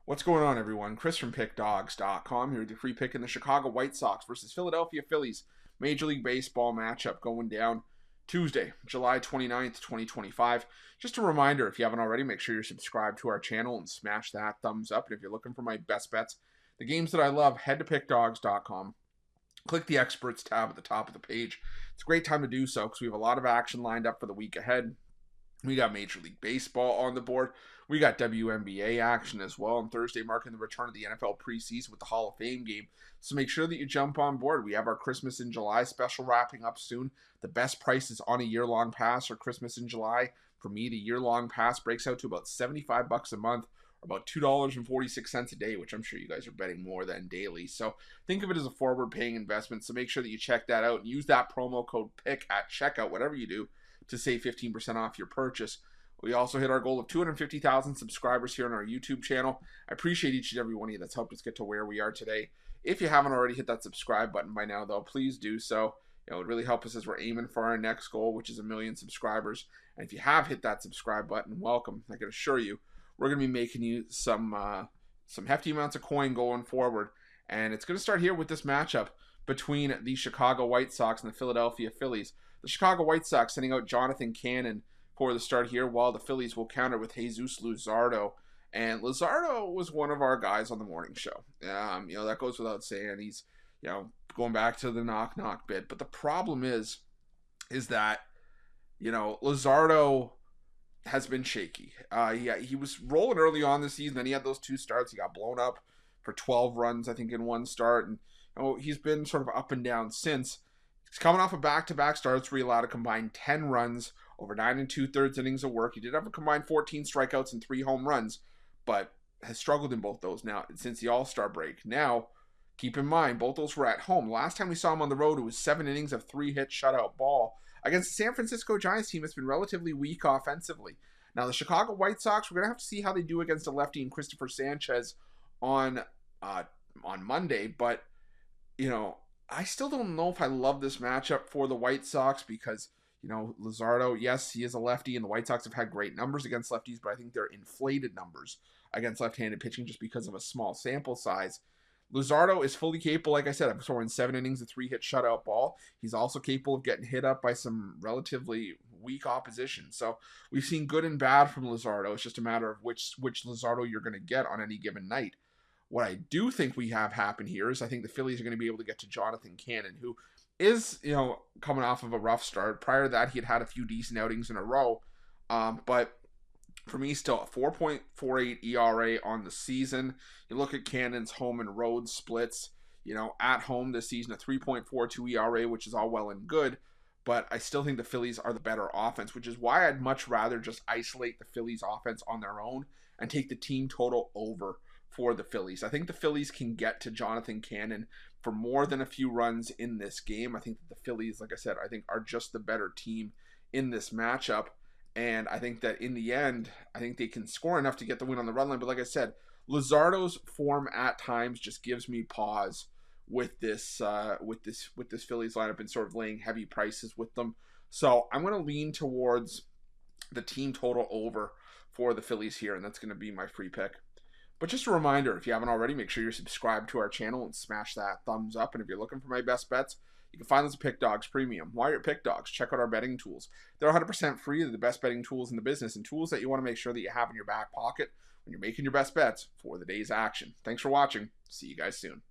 What's going on, everyone? Chris from Pickdawgz.com here with your free pick in the Chicago White Sox versus Philadelphia Phillies Major League Baseball matchup going down Tuesday, July 29th, 2025. Just a reminder, if you haven't already, make sure you're subscribed to our channel and smash that thumbs up. And if you're looking for my best bets, the games that I love, head to Pickdawgz.com. Click the Experts tab at the top of the page. It's a great time to do so because we have a lot of action lined up for the week ahead. We got Major League Baseball on the board. We got WNBA action as well on Thursday, marking the return of the NFL preseason with the Hall of Fame game. So make sure that you jump on board. We have our Christmas in July special wrapping up soon. The best prices on a year-long pass or Christmas in July. For me, the year-long pass breaks out to about $75 a month, or about $2.46 a day, which I'm sure you guys are betting more than daily. So think of it as a forward-paying investment. So make sure that you check that out and use that promo code PICK at checkout, whatever you do, to save 15% off your purchase. We also hit our goal of 250,000 subscribers here on our YouTube channel. I appreciate each and every one of you that's helped us get to where we are today. If you haven't already hit that subscribe button by now, though, please do so. It would really help us as we're aiming for our next goal, which is 1 million subscribers. And if you have hit that subscribe button, welcome. I can assure you, we're going to be making you some hefty amounts of coin going forward. And it's going to start here with this matchup between the Chicago White Sox and the Philadelphia Phillies. The Chicago White Sox sending out Jonathan Cannon for the start here, while the Phillies will counter with Jesus Luzardo. And Luzardo was one of our guys on the morning show. That goes without saying. He's, going back to the knock-knock bit. But the problem is that, Luzardo has been shaky. He was rolling early on this season. Then he had those 2 starts. He got blown up for 12 runs, I think, in 1 start. And he's been sort of up and down since. He's coming off of back-to-back starts where he allowed a combined 10 runs over 9 2/3 innings of work. He did have a combined 14 strikeouts and 3 home runs, but has struggled in both those now since the All-Star break. Now, keep in mind, both those were at home. Last time we saw him on the road, it was 7 innings of 3-hit shutout ball. Against the San Francisco Giants team, it's been relatively weak offensively. Now, the Chicago White Sox, we're going to have to see how they do against a lefty and Christopher Sanchez on Monday, but, I still don't know if I love this matchup for the White Sox because, Luzardo, yes, he is a lefty, and the White Sox have had great numbers against lefties, but I think they're inflated numbers against left-handed pitching just because of a small sample size. Luzardo is fully capable, like I said, of throwing 7 innings of 3-hit shutout ball. He's also capable of getting hit up by some relatively weak opposition. So we've seen good and bad from Luzardo. It's just a matter of which Luzardo you're going to get on any given night. What I do think we have happen here is I think the Phillies are going to be able to get to Jonathan Cannon, who is, coming off of a rough start. Prior to that, he had a few decent outings in a row. But for me, still a 4.48 ERA on the season. You look at Cannon's home and road splits, at home this season, a 3.42 ERA, which is all well and good. But I still think the Phillies are the better offense, which is why I'd much rather just isolate the Phillies offense on their own and take the team total over for the Phillies. I think the Phillies can get to Jonathan Cannon for more than a few runs in this game. I think that the Phillies, like I said, are just the better team in this matchup. And I think that in the end, I think they can score enough to get the win on the run line. But like I said, Luzardo's form at times just gives me pause with this Phillies lineup and sort of laying heavy prices with them. So I'm going to lean towards the team total over for the Phillies here, and that's going to be my free pick. But just a reminder, if you haven't already, make sure you're subscribed to our channel and smash that thumbs up. And if you're looking for my best bets, you can find those at Pick Dawgz Premium. While you're at Pick Dawgz, check out our betting tools. They're 100% free. They're the best betting tools in the business and tools that you want to make sure that you have in your back pocket when you're making your best bets for the day's action. Thanks for watching. See you guys soon.